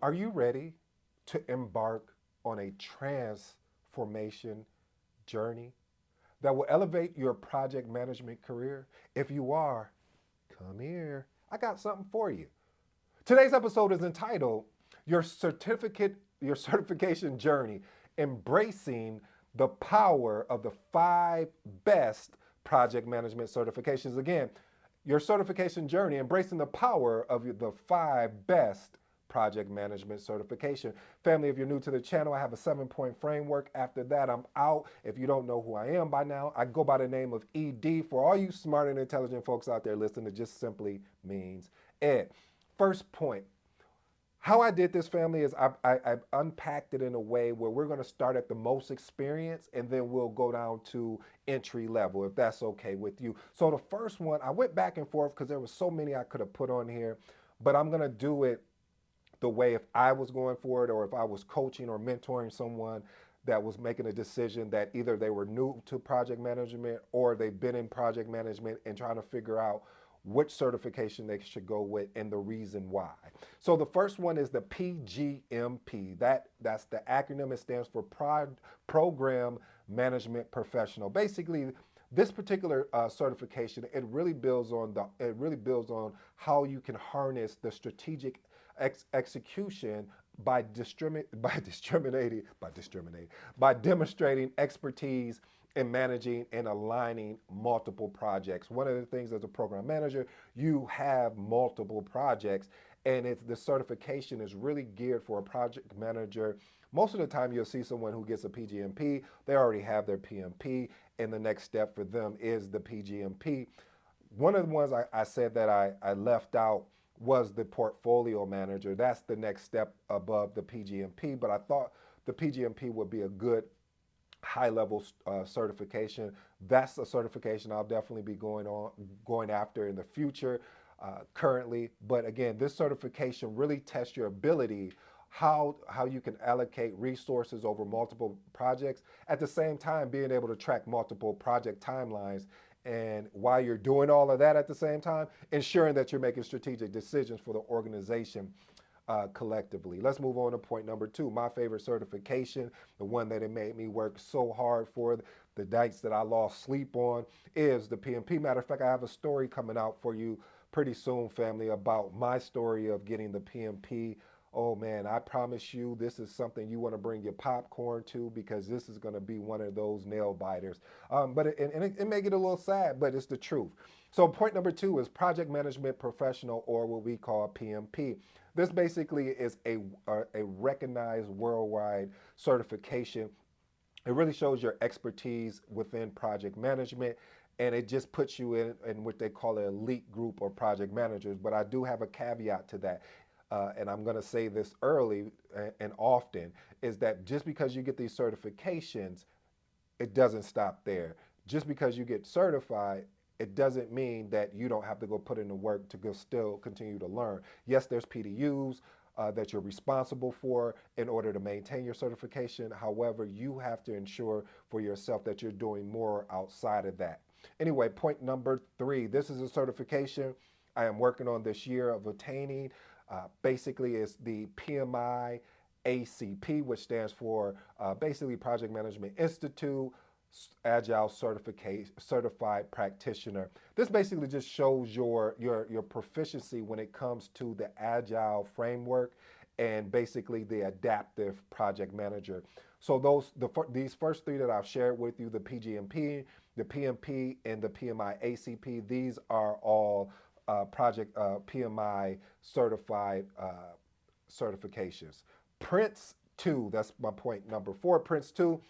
Are you ready to embark on a transformation journey that will elevate your project management career? If you are, come here. I got something for you. Today's episode is entitled Your Certification Journey, Embracing the Power of the Five Best Project Management Certifications. Again, your certification journey, embracing the power of the five best project management certification. Family, if you're new to the channel, I have a 7-point framework. After that, I'm out. If you don't know who I am by now, I go by the name of ED. For all you smart and intelligent folks out there listening, it just simply means Ed. First point, how I did this, family, is I unpacked it in a way where we're going to start at the most experience and then we'll go down to entry level, if that's okay with you. So the first one, I went back and forth because there were so many I could have put on here, but I'm going to do it the way if I was going for it or if I was coaching or mentoring someone that was making a decision that either they were new to project management or they've been in project management and trying to figure out which certification they should go with and the reason why. So the first one is the PGMP. That's the acronym. It stands for Program Management Professional. Basically, this particular certification, it really builds on how you can harness the strategic execution by demonstrating expertise in managing and aligning multiple projects. One of the things as a program manager, you have multiple projects, and the certification is really geared for a project manager. Most of the time, you'll see someone who gets a PGMP, they already have their PMP, and the next step for them is the PGMP. One of the ones I said that I left out was the portfolio manager. That's the next step above the PGMP, but I thought the PGMP would be a good high level certification. That's a certification I'll definitely be going after in the future currently. But again, this certification really tests your ability how you can allocate resources over multiple projects, at the same time being able to track multiple project timelines, and while you're doing all of that at the same time, ensuring that you're making strategic decisions for the organization collectively. Let's move on to point number two. My favorite certification, the one that it made me work so hard for, the nights that I lost sleep on, is the PMP. Matter of fact, I have a story coming out for you pretty soon, family, about my story of getting the PMP. Oh man, I promise you, this is something you want to bring your popcorn to, because this is going to be one of those nail biters. But it may get a little sad, but it's the truth. So point number two is project management professional, or what we call PMP. This basically is a recognized worldwide certification. It really shows your expertise within project management, and it just puts you in what they call an elite group of project managers. But I do have a caveat to that. And I'm going to say this early and often, is that just because you get these certifications, it doesn't stop there. Just because you get certified, it doesn't mean that you don't have to go put in the work to go still continue to learn. Yes, there's PDUs that you're responsible for in order to maintain your certification. However, you have to ensure for yourself that you're doing more outside of that. Anyway, point number three, this is a certification I am working on this year of attaining. Basically, it's the PMI ACP, which stands for basically Project Management Institute Agile Certified Practitioner. This basically just shows your proficiency when it comes to the Agile framework and basically the adaptive project manager. So these first three that I've shared with you, the PGMP, the PMP, and the PMI ACP, these are all project PMI certified certifications. Prince 2, that's my point number four. Prince 2,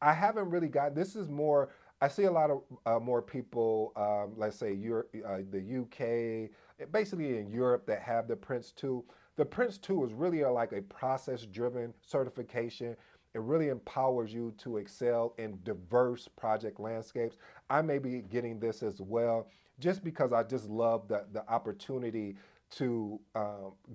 I haven't really got, this is more, I see a lot of more people, let's say the UK, basically in Europe, that have the Prince 2. The Prince 2 is really like a process-driven certification. It really empowers you to excel in diverse project landscapes. I may be getting this as well, just because I just love the opportunity to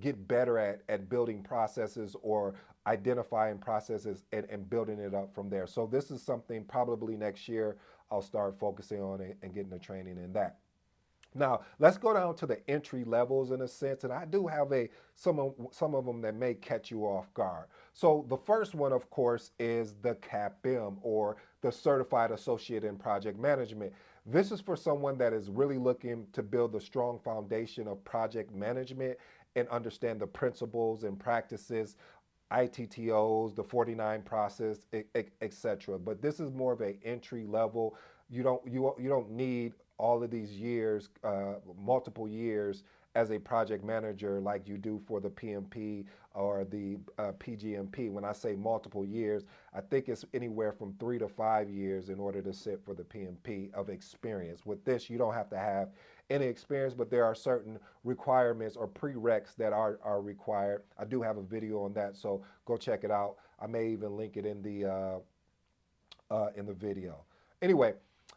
get better at building processes or identifying processes and building it up from there. So this is something probably next year I'll start focusing on it and getting the training in that. Now, let's go down to the entry levels in a sense, and I do have some of them that may catch you off guard. So the first one, of course, is the CAPM, or the Certified Associate in Project Management. This is for someone that is really looking to build a strong foundation of project management and understand the principles and practices, ITTOs, the 49 process, etc. But this is more of a entry level. You don't need all of these years, multiple years as a project manager like you do for the PMP or the PGMP. When I say multiple years, I think it's anywhere from 3 to 5 years in order to sit for the PMP of experience. With this, you don't have to have any experience, but there are certain requirements or prereqs that are required. I do have a video on that, so go check it out. I may even link it in the video. Anyway,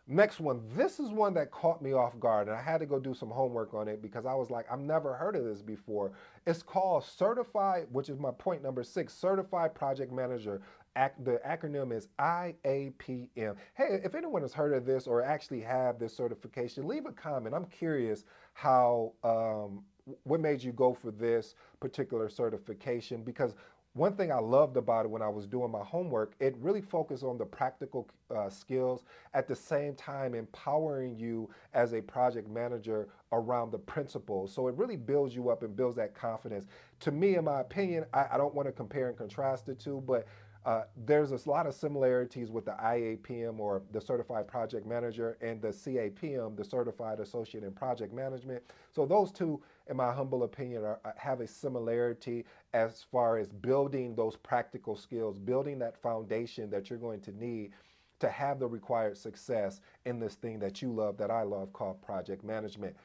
next one. This is one that caught me off guard, and I had to go do some homework on it because I was like, I've never heard of this before. It's called Certified, which is my point number 6, Certified Project Manager. The acronym is IAPM. Hey, if anyone has heard of this or actually have this certification, leave a comment. I'm curious how, what made you go for this particular certification, because one thing I loved about it when I was doing my homework, it really focused on the practical skills, at the same time empowering you as a project manager around the principles. So it really builds you up and builds that confidence. To me, in my opinion, I don't want to compare and contrast the two, but there's a lot of similarities with the IAPM, or the Certified Project Manager, and the CAPM, the Certified Associate in Project Management. So those two, in my humble opinion, have a similarity as far as building those practical skills, building that foundation that you're going to need to have the required success in this thing that you love, that I love, called project management.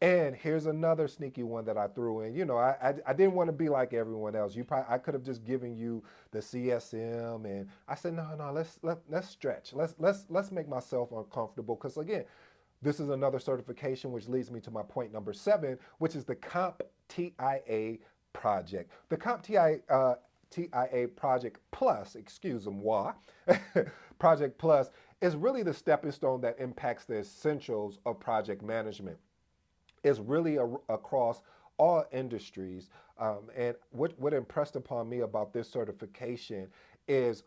And here's another sneaky one that I threw in. I didn't want to be like everyone else. I could have just given you the CSM, and I said no, let's stretch. Let's make myself uncomfortable, because again, this is another certification, which leads me to my point number 7, which is the Comp TIA project. The Comp TIA Project Plus, excuse moi, Project Plus is really the stepping stone that impacts the essentials of project management. Is really across all industries. And what impressed upon me about this certification is,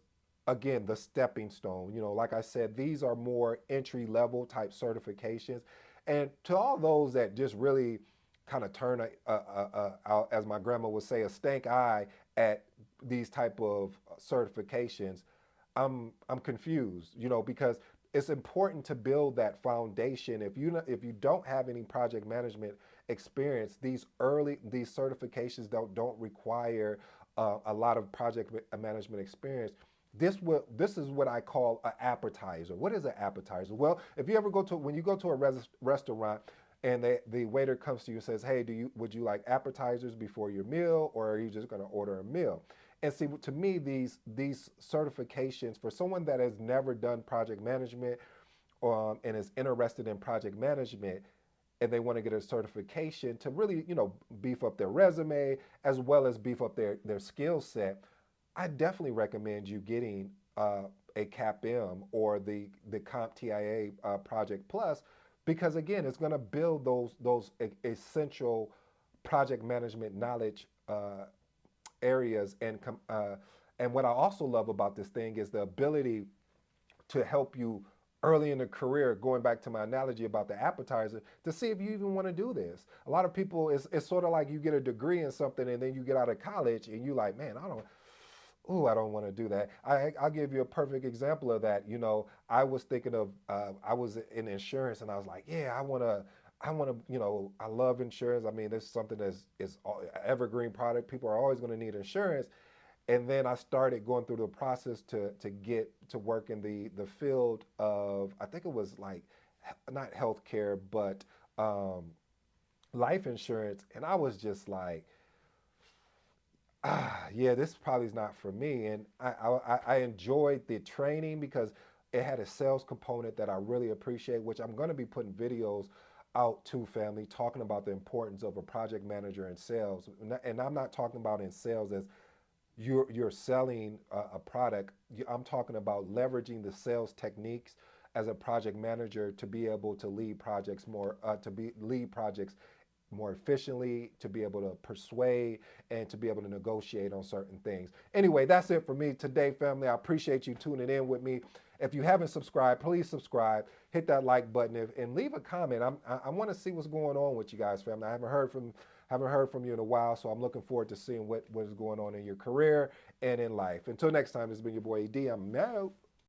again, the stepping stone. Like I said, these are more entry level type certifications. And to all those that just really kind of turn out, as my grandma would say, a stank eye at these type of certifications, I'm confused, because it's important to build that foundation. If you don't have any project management experience, these certifications don't require a lot of project management experience. This is what I call an appetizer. What is an appetizer? Well, if you ever when you go to a restaurant, and the waiter comes to you and says, "Hey, would you like appetizers before your meal, or are you just going to order a meal?" And see, to me, these certifications, for someone that has never done project management, and is interested in project management, and they want to get a certification to really, beef up their resume as well as beef up their skill set, I definitely recommend you getting a CAPM, or the Comp TIA Project Plus, because again, it's going to build those essential project management knowledge areas. And what I also love about this thing is the ability to help you early in the career, going back to my analogy about the appetizer, to see if you even want to do this. A lot of people, it's sort of like you get a degree in something, and then you get out of college and you like, man, I don't want to do that. I'll give you a perfect example of that. I was thinking of, I was in insurance, and I was like, yeah, I love insurance. I mean, this is something that's is evergreen product. People are always going to need insurance. And then I started going through the process to get to work in the field of, I think it was like, not healthcare, but life insurance. And I was just like, yeah, this probably is not for me. And I enjoyed the training because it had a sales component that I really appreciate, which I'm going to be putting videos out to, family, talking about the importance of a project manager in sales. And I'm not talking about in sales as you're selling a product. I'm talking about leveraging the sales techniques as a project manager to be able to lead projects lead projects more efficiently, to be able to persuade, and to be able to negotiate on certain things. Anyway, that's it for me today, family. I appreciate you tuning in with me. If you haven't subscribed, please subscribe, hit that like button, and leave a comment. I want to see what's going on with you guys, family. I haven't heard from you in a while, so I'm looking forward to seeing what is going on in your career and in life. Until next time, this has been your boy ED. I'm out.